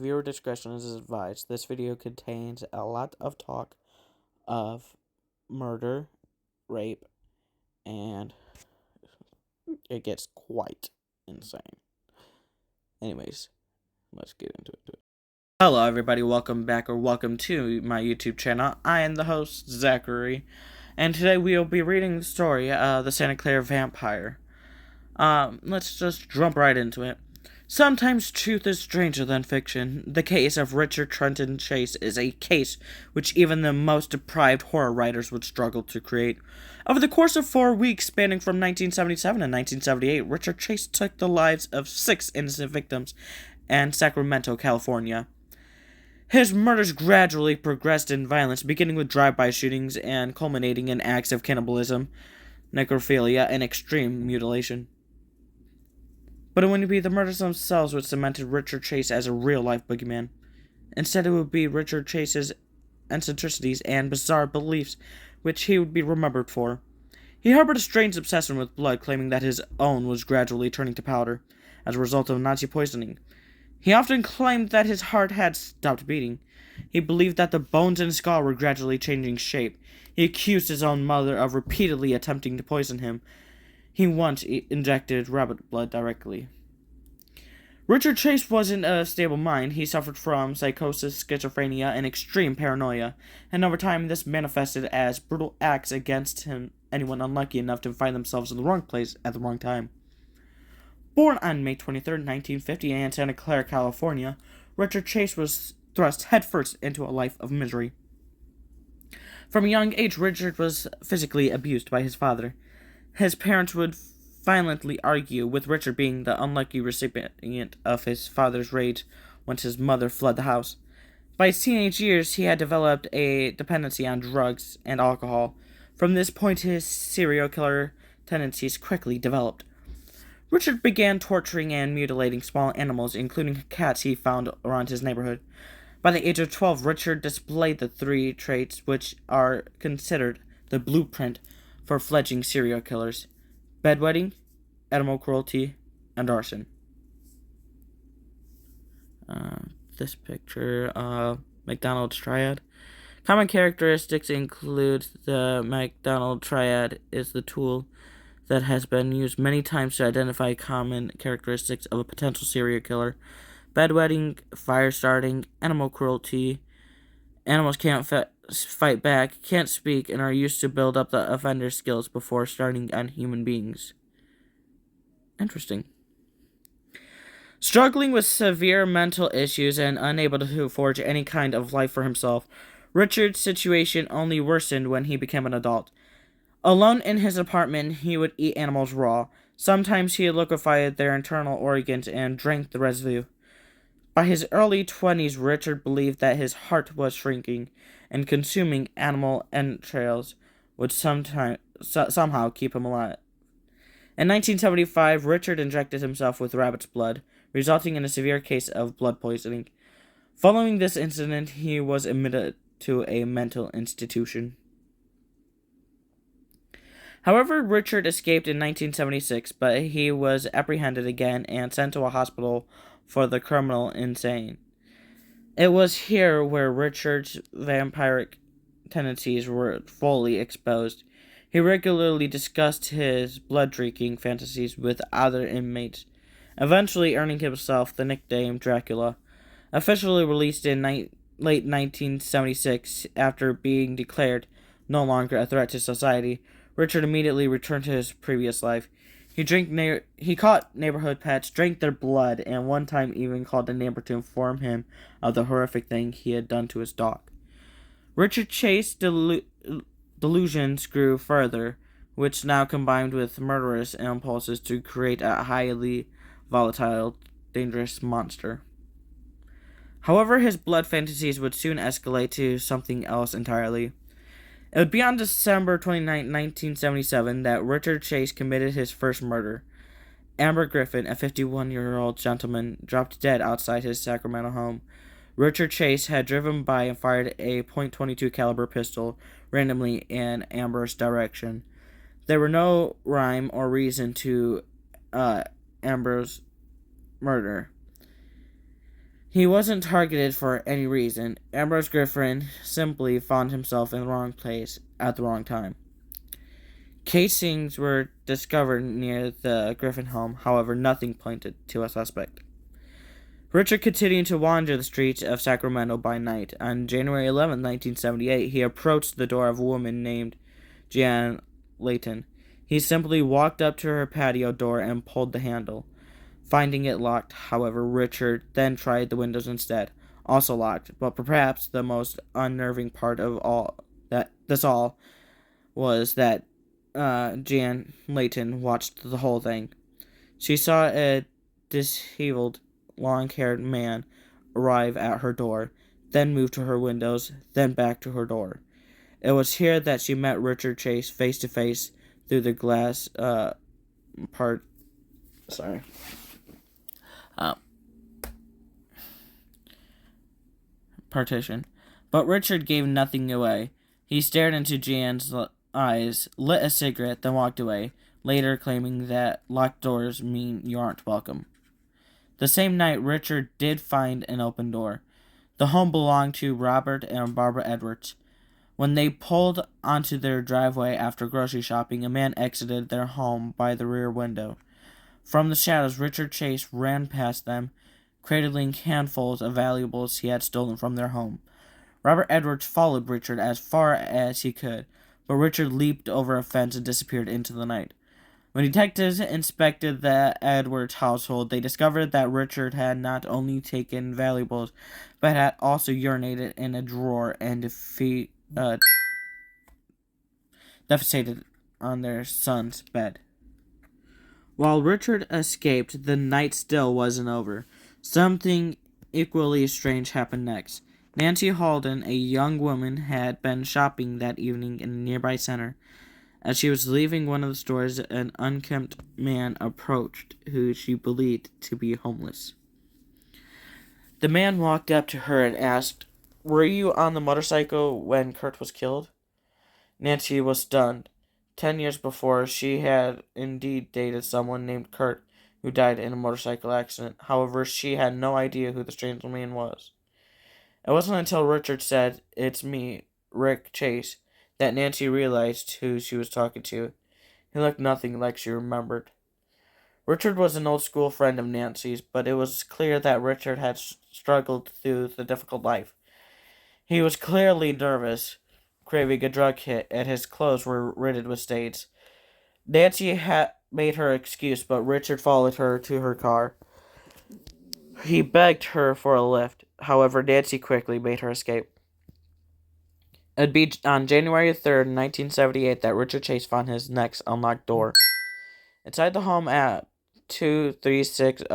viewer discretion is advised. This video contains a lot of talk of murder, rape, and it gets quite insane. Anyways, let's get into it. Hello everybody, welcome back or welcome to my YouTube channel. I am the host, ZacGaC, and today we will be reading the story, the Sacramento Vampire. Let's just jump right into it. Sometimes truth is stranger than fiction. The case of Richard Trenton Chase is a case which even the most deprived horror writers would struggle to create. Over the course of 4 weeks, spanning from 1977 to 1978, Richard Chase took the lives of 6 innocent victims in Sacramento, California. His murders gradually progressed in violence, beginning with drive-by shootings and culminating in acts of cannibalism, necrophilia, and extreme mutilation. But it wouldn't be the murders themselves which cemented Richard Chase as a real-life boogeyman. Instead, it would be Richard Chase's eccentricities and bizarre beliefs which he would be remembered for. He harbored a strange obsession with blood, claiming that his own was gradually turning to powder as a result of Nazi poisoning. He often claimed that his heart had stopped beating. He believed that the bones in his skull were gradually changing shape. He accused his own mother of repeatedly attempting to poison him. He once injected rabbit blood directly. Richard Chase wasn't a stable mind. He suffered from psychosis, schizophrenia, and extreme paranoia, and over time this manifested as brutal acts against anyone unlucky enough to find themselves in the wrong place at the wrong time. Born on May 23, 1950 in Santa Clara, California, Richard Chase was thrust headfirst into a life of misery. From a young age, Richard was physically abused by his father. His parents would violently argue, with Richard being the unlucky recipient of his father's rage once his mother fled the house. By his teenage years, he had developed a dependency on drugs and alcohol. From this point, his serial killer tendencies quickly developed. Richard began torturing and mutilating small animals, including cats he found around his neighborhood. By the age of 12, Richard displayed the 3 traits which are considered the blueprint for fledgling serial killers: bedwetting, animal cruelty, and arson. This picture, McDonald's triad. Common characteristics include the McDonald triad is the tool that has been used many times to identify common characteristics of a potential serial killer: bedwetting, fire starting, animal cruelty. Animals can't fight back, can't speak, and are used to build up the offender's skills before starting on human beings. Interesting. Struggling with severe mental issues and unable to forge any kind of life for himself, Richard's situation only worsened when he became an adult. Alone in his apartment, he would eat animals raw. Sometimes he liquefied their internal organs and drank the residue. By his early 20s, Richard believed that his heart was shrinking, and consuming animal entrails would somehow keep him alive. In 1975, Richard injected himself with rabbit's blood, resulting in a severe case of blood poisoning. Following this incident, he was admitted to a mental institution. However, Richard escaped in 1976, but he was apprehended again and sent to a hospital for the criminal insane. It was here where Richard's vampiric tendencies were fully exposed. He regularly discussed his blood-drinking fantasies with other inmates, eventually earning himself the nickname Dracula. Officially released in late 1976 after being declared no longer a threat to society, Richard immediately returned to his previous life. He caught neighborhood pets, drank their blood, and one time even called a neighbor to inform him of the horrific thing he had done to his dog. Richard Chase's delusions grew further, which now combined with murderous impulses to create a highly volatile, dangerous monster. However, his blood fantasies would soon escalate to something else entirely. It would be on December 29, 1977, that Richard Chase committed his first murder. Amber Griffin, a 51-year-old gentleman, dropped dead outside his Sacramento home. Richard Chase had driven by and fired a .22 caliber pistol randomly in Amber's direction. There were no rhyme or reason to Amber's murder. He wasn't targeted for any reason. Ambrose Griffin simply found himself in the wrong place at the wrong time. Casings were discovered near the Griffin home, however, nothing pointed to a suspect. Richard continued to wander the streets of Sacramento by night. On January 11, 1978, he approached the door of a woman named Jan Layton. He simply walked up to her patio door and pulled the handle. Finding it locked, however, Richard then tried the windows instead, also locked. But perhaps the most unnerving part of all was that Jan Layton watched the whole thing. She saw a disheveled, long-haired man arrive at her door, then move to her windows, then back to her door. It was here that she met Richard Chase face to face through the glass partition. But Richard gave nothing away. He stared into Jan's eyes, lit a cigarette, then walked away, later claiming that locked doors mean you aren't welcome. The same night, Richard did find an open door. The home belonged to Robert and Barbara Edwards. When they pulled onto their driveway after grocery shopping, a man exited their home by the rear window. From the shadows, Richard Chase ran past them, cradling handfuls of valuables he had stolen from their home. Robert Edwards followed Richard as far as he could, but Richard leaped over a fence and disappeared into the night. When detectives inspected the Edwards household, they discovered that Richard had not only taken valuables, but had also urinated in a drawer and defecated on their son's bed. While Richard escaped, the night still wasn't over. Something equally strange happened next. Nancy Halden, a young woman, had been shopping that evening in a nearby center. As she was leaving one of the stores, an unkempt man approached who she believed to be homeless. The man walked up to her and asked, "Were you on the motorcycle when Kurt was killed?" Nancy was stunned. 10 years before, she had indeed dated someone named Kurt who died in a motorcycle accident. However, she had no idea who the strange man was. It wasn't until Richard said, "It's me, Rick Chase," that Nancy realized who she was talking to. He looked nothing like she remembered. Richard was an old school friend of Nancy's, but it was clear that Richard had struggled through the difficult life. He was clearly nervous, craving a drug hit, and his clothes were riddled with stains. Nancy had made her excuse, but Richard followed her to her car. He begged her for a lift. However, Nancy quickly made her escape. It'd be on January 3rd, 1978, that Richard Chase found his next unlocked door. Inside the home at 2360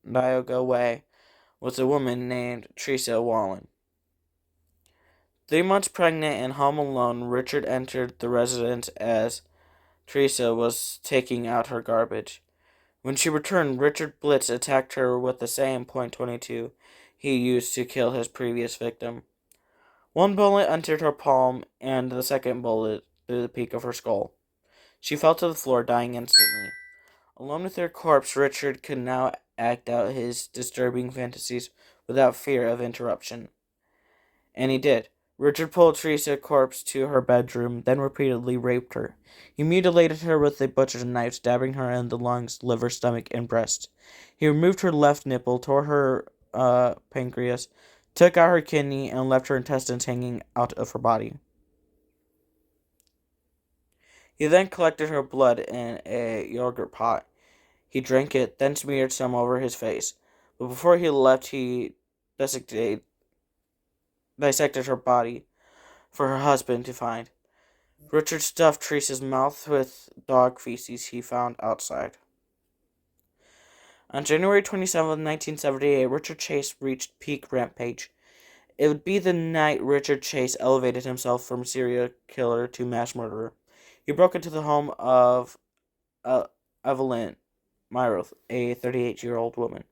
Niagara Way was a woman named Teresa Wallen. 3 months pregnant and home alone, Richard entered the residence as Teresa was taking out her garbage. When she returned, Richard Blitz attacked her with the same .22 he used to kill his previous victim. One bullet entered her palm, and the second bullet through the peak of her skull. She fell to the floor, dying instantly. Alone with her corpse, Richard could now act out his disturbing fantasies without fear of interruption. And he did. Richard pulled Teresa's corpse to her bedroom, then repeatedly raped her. He mutilated her with a butcher's knife, stabbing her in the lungs, liver, stomach, and breast. He removed her left nipple, tore her pancreas, took out her kidney, and left her intestines hanging out of her body. He then collected her blood in a yogurt pot. He drank it, then smeared some over his face. But before he left, he dissected her body for her husband to find. Richard stuffed Teresa's mouth with dog feces he found outside. On January 27, 1978, Richard Chase reached peak rampage. It would be the night Richard Chase elevated himself from serial killer to mass murderer. He broke into the home of Evelyn Myroth, a 38-year-old woman.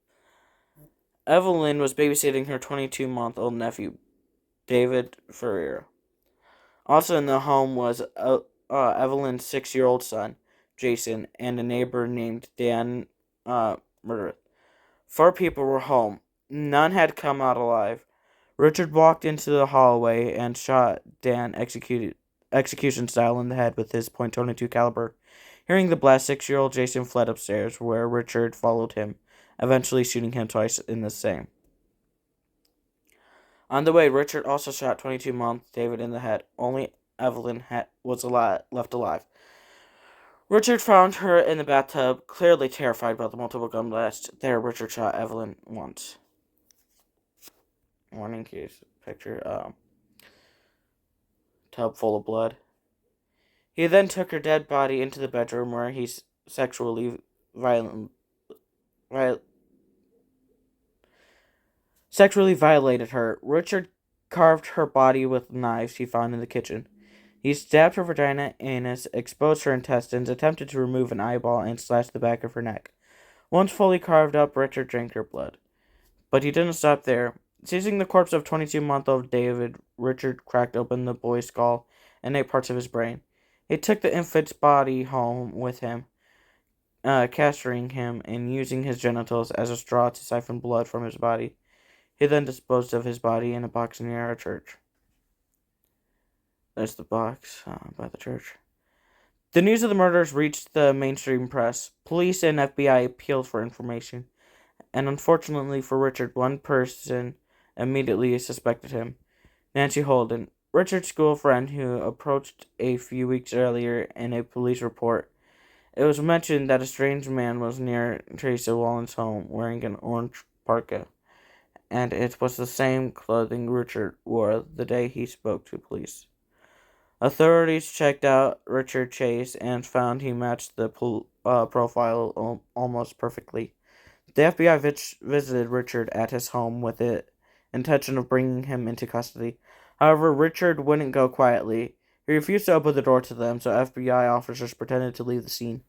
Evelyn was babysitting her 22-month-old nephew, David Ferreira. Also in the home was Evelyn's 6-year-old son, Jason, and a neighbor named Dan Murder. 4 people were home. None had come out alive. Richard walked into the hallway and shot Dan execution style in the head with his .22 caliber. Hearing the blast, 6-year-old Jason fled upstairs, where Richard followed him, eventually shooting him twice in the same. On the way, Richard also shot 22-month David in the head. Only Evelyn was left alive. Richard found her in the bathtub, clearly terrified by the multiple gun blasts. There, Richard shot Evelyn once. Warning case picture, tub full of blood. He then took her dead body into the bedroom where he sexually violated her. Richard carved her body with knives he found in the kitchen. He stabbed her vagina, anus, exposed her intestines, attempted to remove an eyeball, and slashed the back of her neck. Once fully carved up, Richard drank her blood. But he didn't stop there. Seizing the corpse of 22-month-old David, Richard cracked open the boy's skull and ate parts of his brain. He took the infant's body home with him, castrating him and using his genitals as a straw to siphon blood from his body. He then disposed of his body in a box near a church. There's the box by the church. The news of the murders reached the mainstream press. Police and FBI appealed for information, and unfortunately for Richard, one person immediately suspected him: Nancy Holden, Richard's school friend who approached a few weeks earlier in a police report. It was mentioned that a strange man was near Teresa Wallen's home wearing an orange parka, and it was the same clothing Richard wore the day he spoke to police. Authorities checked out Richard Chase and found he matched the profile almost perfectly. The FBI visited Richard at his home with the intention of bringing him into custody. However, Richard wouldn't go quietly. He refused to open the door to them, so FBI officers pretended to leave the scene.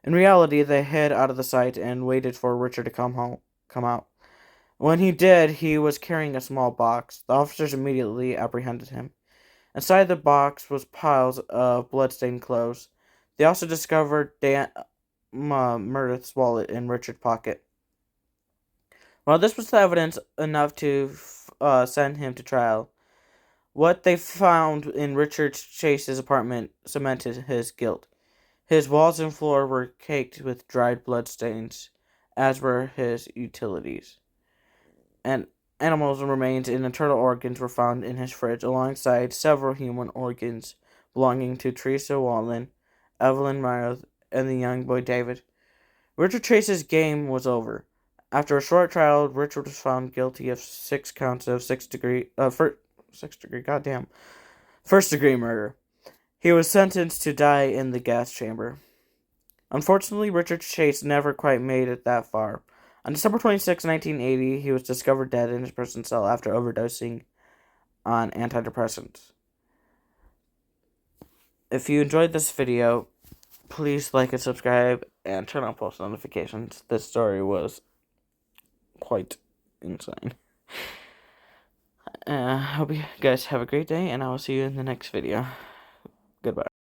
In reality, they hid out of the sight and waited for Richard to come out. When he did, he was carrying a small box. The officers immediately apprehended him. Inside the box was piles of blood-stained clothes. They also discovered Meredith's wallet in Richard's pocket. While this was evidence enough to send him to trial, what they found in Richard Chase's apartment cemented his guilt. His walls and floor were caked with dried blood stains, as were his utilities. And animals' remains and internal organs were found in his fridge, alongside several human organs belonging to Teresa Wallen, Evelyn Meredith, and the young boy David. Richard Chase's game was over. After a short trial, Richard was found guilty of 6 counts of first-degree murder. He was sentenced to die in the gas chamber. Unfortunately, Richard Chase never quite made it that far. On December 26, 1980, he was discovered dead in his prison cell after overdosing on antidepressants. If you enjoyed this video, please like and subscribe and turn on post notifications. This story was quite insane. I hope you guys have a great day, and I will see you in the next video. Goodbye.